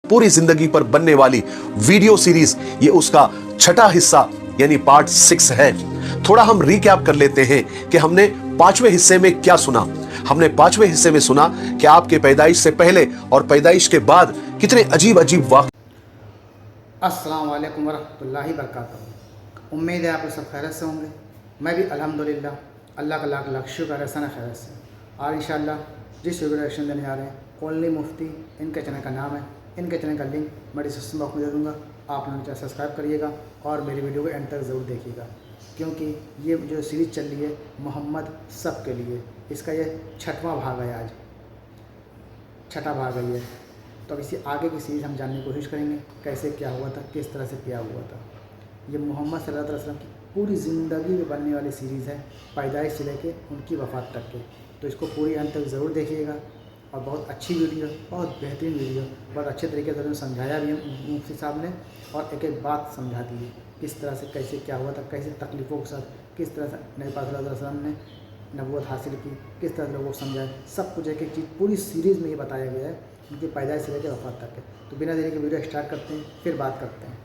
पूरी जिंदगी पर बनने वाली वीडियो सीरीज ये उसका छठा हिस्सा यानी पार्ट 6 है। थोड़ा हम रिकैप कर लेते हैं कि हमने पांचवें हिस्से में क्या सुना। हमने पांचवें हिस्से में सुना कि आपके पैदाइश से पहले और पैदाइश के बाद कितने अजीब अजीब वाक़। अस्सलाम वालेकुम वरहमतुल्लाहि वबरकातुहू। उम्मीद है आप लोग सब खैरियत से होंगे। मैं भी अल्हम्दुलिल्लाह अल्लाह का लाख लाख शुक्र है सना खैरियत से। और इंशाअल्लाह जिस वीडियो रिएक्शन देने जा रहे हैं ओनली मुफ्ती, इनके चैनल का नाम है, इनके चैनल का लिंक मैं डिस्क्रिप्शन बॉक्स में दे दूँगा। आप लोग चैनल सब्सक्राइब करिएगा और मेरी वीडियो को एंड तक ज़रूर देखिएगा, क्योंकि ये जो सीरीज़ चल रही है मोहम्मद सब के लिए, इसका ये छठवां भाग है। आज छठा भाग है ये। तो अब इसी आगे की सीरीज़ हम जानने की कोशिश करेंगे कैसे क्या हुआ था, किस तरह से क्या हुआ था। ये मोहम्मद सल्लल्लाहु अलैहि वसल्लम की पूरी ज़िंदगी में बनने वाली सीरीज़ है, पैदाइश से लेके उनकी वफ़ात तक के। तो इसको पूरी अंत तक ज़रूर देखिएगा। और बहुत अच्छी वीडियो, बहुत बेहतरीन वीडियो, बहुत अच्छे तरीके से उन्होंने समझाया भी है मुफ्ती साहब ने, और एक एक बात समझा दी है किस तरह से कैसे क्या हुआ था, कैसे तकलीफ़ों के साथ किस तरह से नबी पाक सल्लल्लाहु अलैहि वसल्लम ने नबूवत हासिल की, किस तरह से लोगों को समझाया, सब कुछ एक एक चीज़ पूरी सीरीज़ में ये बताया गया है उनकी पैदाइश से लेकर वफ़ात तक है। तो बिना देरी के वीडियो स्टार्ट करते हैं, फिर बात करते हैं।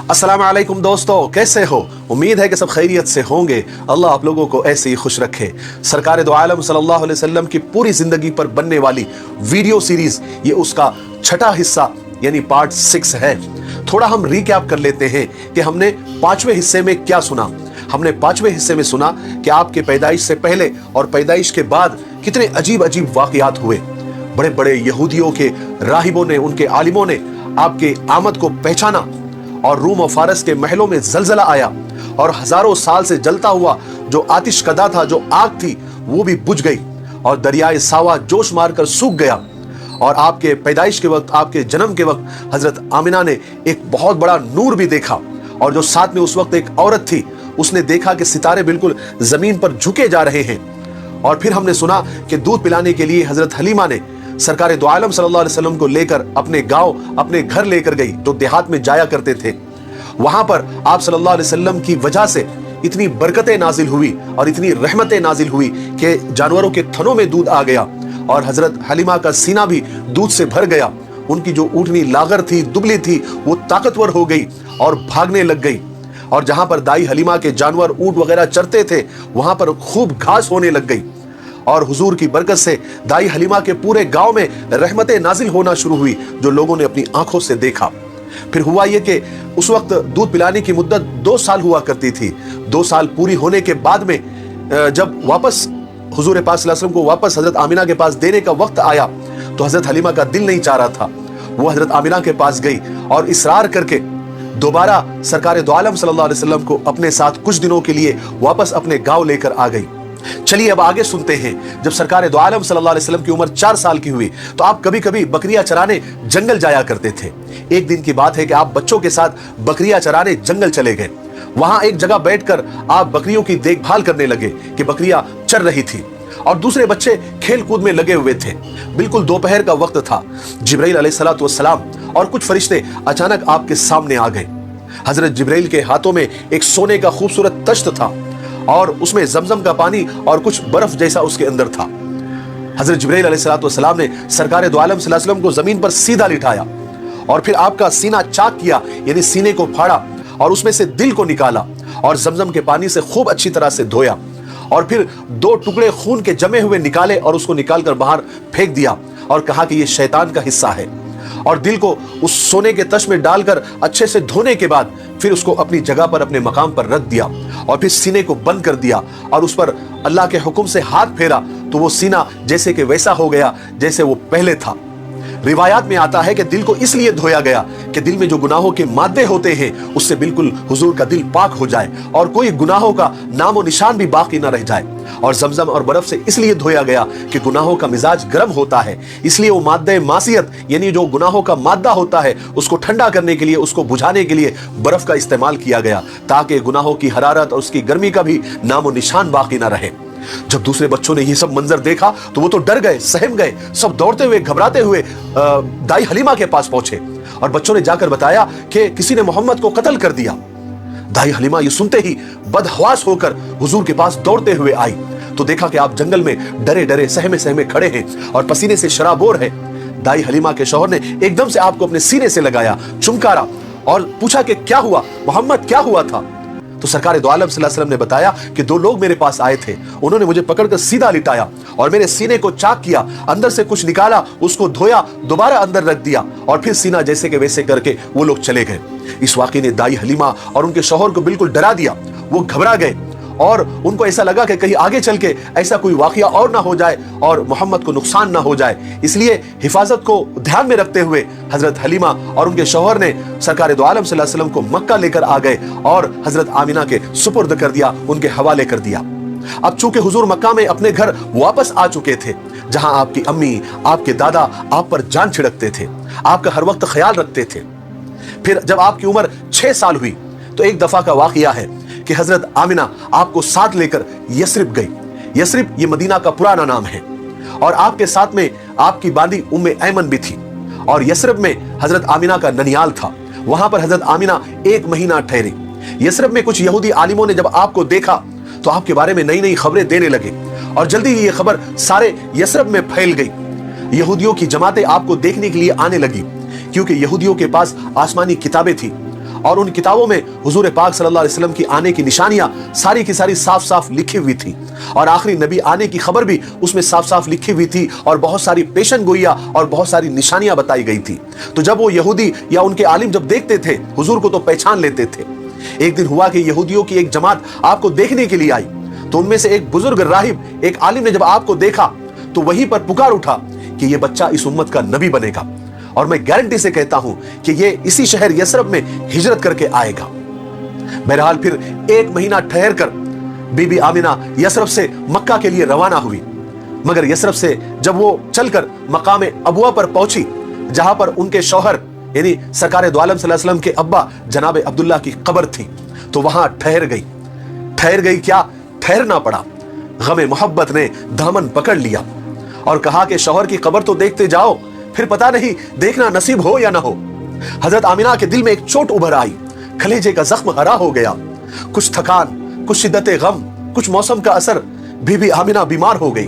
अस्सलाम वालेकुम दोस्तों, कैसे हो? उम्मीद है कि सब खैरियत से होंगे। अल्लाह आप लोगों को ऐसे ही खुश रखे। सरकार दो आलम सल्लल्लाहु अलैहि वसल्लम की पूरी जिंदगी पर बनने वाली वीडियो सीरीज ये उसका छठा हिस्सा यानी पार्ट 6 है। थोड़ा हम रिकैप कर लेते हैं कि हमने पांचवें हिस्से में क्या सुना। हमने पांचवें हिस्से में सुना कि आपके पैदाइश से पहले और पैदाइश के बाद कितने अजीब अजीब वाकयात हुए। बड़े बड़े यहूदियों के राहिबों ने, उनके आलिमों ने आपके आमद को पहचाना, और रूम और फारस के महलों में जलजला आया, और हजारों साल से जलता हुआ जो आतिश कदा था, जो आग थी, वो भी बुझ गई, और दरियाए सावा जोश मारकर सूख गया। और आपके पैदाइश के वक्त, आपके जन्म के वक्त हजरत आमिना ने एक बहुत बड़ा नूर भी देखा, और जो साथ में उस वक्त एक औरत थी, उसने देखा कि सितारे बिल्कुल जमीन पर झुके जा रहे हैं। और फिर हमने सुना कि दूध पिलाने के लिए हजरत हलीमा ने सरकार दो आलम सल्लल्लाहु अलैहि वसल्लम को लेकर अपने गांव, अपने घर लेकर गई, जो देहात में जाया करते थे। वहां पर आप सल्लल्लाहु अलैहि वसल्लम की वजह से इतनी बरकतें नाजिल हुई और इतनी रहमतें नाजिल हुई कि जानवरों के थनों में दूध आ गया, और हजरत हलीमा का सीना भी दूध से भर गया। उनकी जो ऊँटनी लागर थी, दुबली थी, वो ताकतवर हो गई और भागने लग गई। और जहां पर दाई हलीमा के जानवर ऊँट वगैरह चरते थे, वहां पर खूब घास होने लग गई। और हुजूर की बरकत से दाई हलीमा के पूरे गांव में रहमतें नाजिल होना शुरू हुई, जो लोगों ने अपनी आंखों से देखा। फिर हुआ यह कि उस वक्त दूध पिलाने की मुद्दत 2 साल हुआ करती थी। 2 साल पूरी होने के बाद में जब वापस हुजूर पाक सल्लल्लाहु अलैहि वसल्लम को वापस हजरत आमिना के पास देने का वक्त आया, तो हजरत हलीमा का दिल नहीं चाह रहा था। वो हजरत आमिना के पास गई और इसरार करके दोबारा सरकार दो आलम सल्लल्लाहु अलैहि वसल्लम को अपने साथ कुछ दिनों के लिए वापस अपने गांव लेकर आ गई। चलिए अब आगे सुनते हैं। जब सरकार दो आलम सल्लल्लाहु अलैहि वसल्लम की उम्र 4 साल की हुई, तो आप कभी कभी बकरियां चराने जंगल जाया करते थे। एक दिन की बात है कि आप बच्चों के साथ बकरियां चराने जंगल चले गए। वहां एक जगह बैठकर आप बकरियों की देखभाल करने लगे कि बकरियां चर रही थी, और दूसरे बच्चे खेल कूद में लगे हुए थे। बिल्कुल दोपहर का वक्त था। जिब्राइल अलैहिस्सलातु वस्सलाम और कुछ फरिश्ते अचानक आपके सामने आ गए। हजरत जिब्राइल के हाथों में एक सोने का खूबसूरत तश्त था, और उसमें जमजम का पानी और कुछ बर्फ जैसा उसके अंदर था। हजरत जिब्राइल अलैहिस्सलातु वस्सलाम ने सरकार दो आलम सल्लल्लाहु अलैहि वसल्लम को जमीन पर सीधा लिटाया, और फिर आपका सीना चाक किया, यानी सीने को फाड़ा, और उसमें से दिल को निकाला, और जमजम के पानी से खूब अच्छी तरह से धोया, और फिर 2 टुकड़े खून के जमे हुए निकाले और उसको निकालकर बाहर फेंक दिया, और कहा कि यह शैतान का हिस्सा है। और दिल को उस सोने के तश में डालकर अच्छे से धोने के बाद फिर उसको अपनी जगह पर, अपने मकाम पर रख दिया, और फिर सीने को बंद कर दिया, और उस पर अल्लाह के हुक्म से हाथ फेरा, तो वो सीना जैसे कि वैसा हो गया जैसे वो पहले था। रिवायात में आता है कि दिल को इसलिए धोया गया कि दिल में जो गुनाहों के मादे होते हैं उससे बिल्कुल हुजूर का दिल पाक हो जाए, और कोई गुनाहों का नामो निशान भी बाकी ना रह जाए। और जमजम और बर्फ से इसलिए धोया गया कि गुनाहों का मिजाज गर्म होता है, इसलिए वो मादे मासियत यानी जो गुनाहों का मादा होता है उसको ठंडा करने के लिए, उसको बुझाने के लिए बर्फ का इस्तेमाल किया गया, ताकि गुनाहों की हरारत और उसकी गर्मी का भी नामो निशान बाकी ना रहे। जब दूसरे बच्चों ने ये सब मंजर देखा तो वो तो डर गए, सहम गए। सब दौड़ते हुए, घबराते हुए दाई हलीमा के पास पहुंचे, और बच्चों ने जाकर बताया कि किसी ने मोहम्मद को कत्ल कर दिया। दाई हलीमा ये सुनते ही बदहवास होकर हुजूर के पास दौड़ते हुए आई, तो देखा कि आप जंगल में डरे डरे, सहमे सहमे खड़े हैं और पसीने से शराबोर है। दाई हलीमा के शौहर ने एकदम से आपको अपने सीने से लगाया, चुमकारा और पूछा कि क्या हुआ मोहम्मद, क्या हुआ था? तो सरकार दो आलम सल्लल्लाहु अलैहि वसल्लम ने बताया कि दो लोग मेरे पास आए थे, उन्होंने मुझे पकड़कर सीधा लिटाया और मेरे सीने को चाक किया, अंदर से कुछ निकाला, उसको धोया, दोबारा अंदर रख दिया और फिर सीना जैसे के वैसे करके वो लोग चले गए। इस वाक़े ने दाई हलीमा और उनके शौहर को बिल्कुल डरा दिया। वो घबरा गए और उनको ऐसा लगा कि कहीं आगे चल के ऐसा कोई वाकया और ना हो जाए और मोहम्मद को नुकसान ना हो जाए। इसलिए हिफाजत को ध्यान में रखते हुए हजरत हलीमा और उनके शौहर ने सरकार दो आलम सल्लल्लाहु अलैहि वसल्लम को मक्का लेकर आ गए और हजरत आमिना के सुपुर्द कर दिया, उनके हवाले कर दिया। अब चूंकि हुजूर मक्का में अपने घर वापस आ चुके थे, जहां आपकी अम्मी, आपके दादा आप पर जान छिड़कते थे, आपका हर वक्त ख्याल रखते थे। फिर जब आपकी उम्र 6 साल हुई तो एक दफा का वाकया है कि हजरत आमिना आपको साथ लेकर यस्रिब गई। यस्रिब ये मदीना का पुराना नाम है और आपके साथ में आपकी बांदी उम्मे ऐमन भी थी और यस्रिब में हजरत आमिना का ननियाल था। वहां पर हजरत आमिना 1 महीना ठहरी। यस्रिब में कुछ यहूदी आलिमों ने जब आपको देखा तो आपके बारे में नई नई खबरें देने लगे और जल्दी ही ये खबर सारे यस्रिब में फैल गई। यहूदियों की जमातें आपको देखने के लिए आने लगी क्योंकि यहूदियों के पास आसमानी किताबें थी और उन किताबों में हुजूर पाक सल्लल्लाहु अलैहि वसल्लम की आने की निशानियां सारी की सारी साफ साफ लिखी हुई थी और आखिरी नबी आने की खबर भी उसमें साफ साफ लिखी हुई थी और बहुत सारी पेशन गोइयां और बहुत सारी निशानियां बताई गई थी। तो जब वो यहूदी या उनके आलिम जब देखते थे हुजूर को तो पहचान लेते थे। एक दिन हुआ कि यहूदियों की एक जमात आपको देखने के लिए आई तो उनमें से एक बुजुर्ग राहिब, एक आलिम ने जब आपको देखा तो वहीं पर पुकार उठा कि ये बच्चा इस उम्मत का नबी बनेगा और मैं गारंटी से कहता हूं कि ये इसी शहर यस्रब में हिजरत करके आएगा। बहरहाल फिर 1 महीना ठहर कर बीबी आमिना यस्रब से मक्का के लिए रवाना हुई, मगर यस्रब से जब वो चलकर मकाम अबुआ पर पहुंची जहां पर उनके शौहर यानी सरकार दो आलम सल्लल्लाहु अलैहि वसल्लम के अब्बा जनाब अब्दुल्ला की कब्र थी, तो वहां ठहर गई। क्या ठहरना पड़ा, गमे मोहब्बत ने दामन पकड़ लिया और कहा कि शौहर की कब्र तो देखते जाओ, फिर पता नहीं देखना नसीब हो या ना हो। हजरत आमिना के दिल में एक चोट उभर आई, कलेजे का जख्म हरा हो गया, कुछ थकान, कुछ शिद्दत गम, कुछ मौसम का असर। बीबी आमिना बीमार हो गई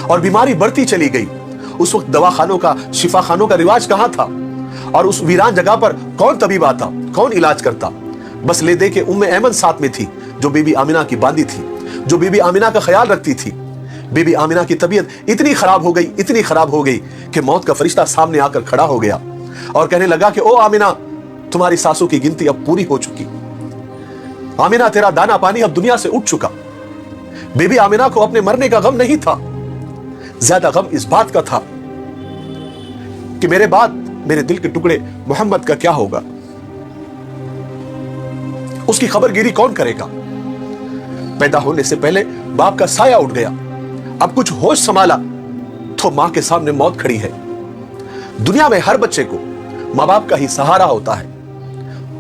और बीमारी बढ़ती चली गई। उस वक्त दवाखानों का, शिफाखानों का रिवाज कहां था और उस वीरान जगह पर कौन तबीब आता, कौन इलाज करता। बस ले दे के उम्मे ऐमन साथ में थी जो बीबी आमिना की बांदी थी, जो बीबी आमिना का ख्याल रखती थी। बीबी आमिना की तबीयत इतनी खराब हो गई कि मौत का फरिश्ता सामने आकर खड़ा हो गया और कहने लगा कि ओ आमिना, तुम्हारी सांसों की गिनती अब पूरी हो चुकी। आमिना, तेरा दाना पानी अब दुनिया से उठ चुका। बीबी आमिना को अपने मरने का गम नहीं था, ज्यादा गम इस बात का था कि मेरे बाद मेरे दिल के टुकड़े मोहम्मद का क्या होगा, उसकी खबरगिरी कौन करेगा। पैदा होने से पहले बाप का साया उठ गया, अब कुछ होश संभाला तो मां के सामने मौत खड़ी है। दुनिया में हर बच्चे को मां बाप का ही सहारा होता है,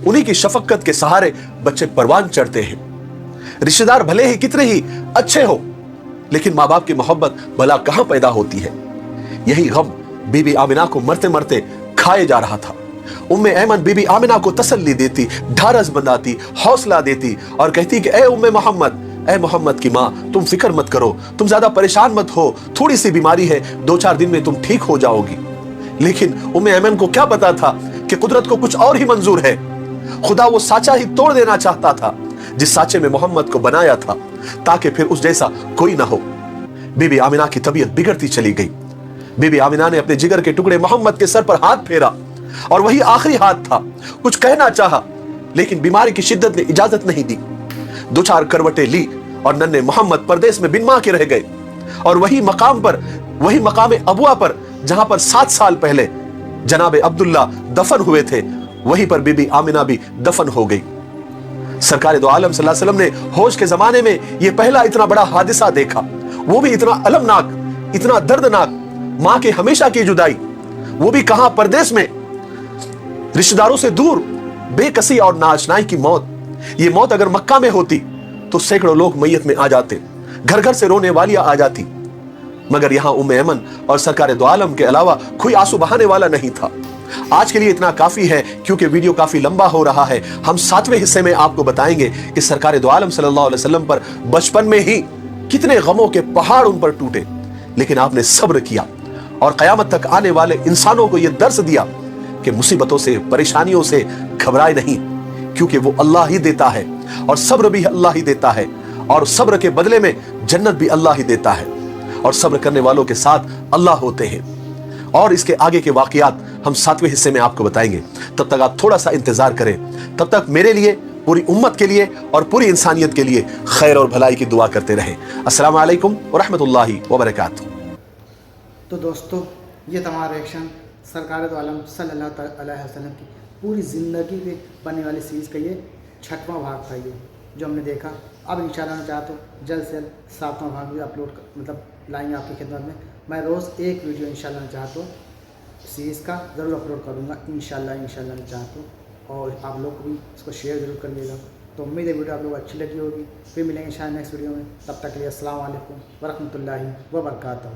उन्हीं की शफकत के सहारे बच्चे परवान चढ़ते हैं। रिश्तेदार भले ही कितने ही अच्छे हो, लेकिन मां बाप की मोहब्बत भला कहां पैदा होती है। यही गम बीबी आमिना को मरते मरते खाए जा रहा था। उम्मे ऐमन बीबी आमिना को तसल्ली देती, ढारस बंधाती, हौसला देती और कहती कि ए उम्मे मोहम्मद, ए मोहम्मद की माँ, तुम फिक्र मत करो, तुम ज्यादा परेशान मत हो, थोड़ी सी बीमारी है, 2-4 दिन में तुम ठीक हो जाओगी। लेकिन उम्मे ऐमन को क्या पता था कि कुदरत को कुछ और ही मंजूर है। खुदा वो साचा ही तोड़ देना चाहता था जिस साचे में मोहम्मद को बनाया था, ताकि फिर उस जैसा कोई ना हो। बीबी आमिना की तबीयत बिगड़ती चली गई। बीबी आमिना ने अपने जिगर के टुकड़े मोहम्मद के सर पर हाथ फेरा और वही आखिरी हाथ था। कुछ कहना चाहा लेकिन बीमारी की शिद्दत ने इजाजत नहीं दी। 2-4 करवटें ली और नन्हे मोहम्मद परदेश में बिन मां के रह गए और वही मकाम अबुआ पर जहां पर 7 साल पहले जनाब अब्दुल्ला दफन हुए थे, वहीं पर बीबी आमिना भी दफन हो गई। सरकार दो आलम सल्लल्लाहु अलैहि वसल्लम ने होश के जमाने में यह पहला इतना बड़ा हादिसा देखा, वो भी इतना अलमनाक, इतना दर्दनाक। मां के हमेशा की जुदाई, वो भी कहां, परदेश में, रिश्तेदारों से दूर, बेकसी और नाआशनाई की मौत। ये मौत अगर मक्का में होती तो सैकड़ों लोग मैयत में आ जाते, घर घर से रोने वालियां आ जाती, मगर यहां उम्मे ऐमन और सरकार दो आलम के अलावा कोई आंसू बहाने वाला नहीं था। आज के लिए इतना काफी है क्योंकि वीडियो काफी लंबा हो रहा है। हम 7वें हिस्से में आपको बताएंगे कि सरकार दो आलम सल्लल्लाहु अलैहि वसल्लम पर बचपन में ही कितने गमों के पहाड़ उन पर टूटे, लेकिन आपने सब्र किया, اور قیامت تک آنے والے انسانوں کو یہ درس دیا کہ مصیبتوں سے پریشانیوں سے گھبرائے نہیں، کیونکہ وہ اللہ ہی دیتا ہے، اور صبر بھی اللہ ہی دیتا ہے، اور صبر کے بدلے میں جنت بھی اللہ ہی دیتا ہے، اور صبر کرنے والوں کے ساتھ اللہ ہوتے ہیں۔ اور اس کے آگے کے واقعات ہم 7ویں حصے میں آپ کو بتائیں گے، تب تک آپ تھوڑا سا انتظار کریں۔ تب تک میرے لیے، پوری امت کے لیے اور پوری انسانیت کے لیے خیر اور بھلائی کی دعا کرتے رہیں۔ السلام علیکم ورحمۃ اللہ وبرکاتہ۔ تو دوستو، یہ تمہارا ریئیکشن سرکار دو عالم صلی اللہ علیہ وسلم کی پوری زندگی پہ بننے والی سیریز کا یہ 6واں بھاگ تھا، یہ جو ہم نے دیکھا۔ اب انشاءاللہ میں چاہتا ہوں جلد سے جلد 7واں بھاگ بھی اپلوڈ لائیں گے آپ کی خدمت میں۔ میں روز ایک ویڈیو انشاءاللہ میں چاہتا ہوں سیریز کا ضرور اپلوڈ کروں گا، انشاءاللہ میں چاہتا ہوں، اور آپ لوگ کو بھی اس کو شیئر ضرور کریے گا۔ تو امید ہے ویڈیو آپ لوگ کو اچھی لگی ہوگی۔ پھر ملیں گے انشاءاللہ نیکسٹ ویڈیو میں، تب تک کے لیے السلام علیکم ورحمۃ اللہ وبرکاتہ۔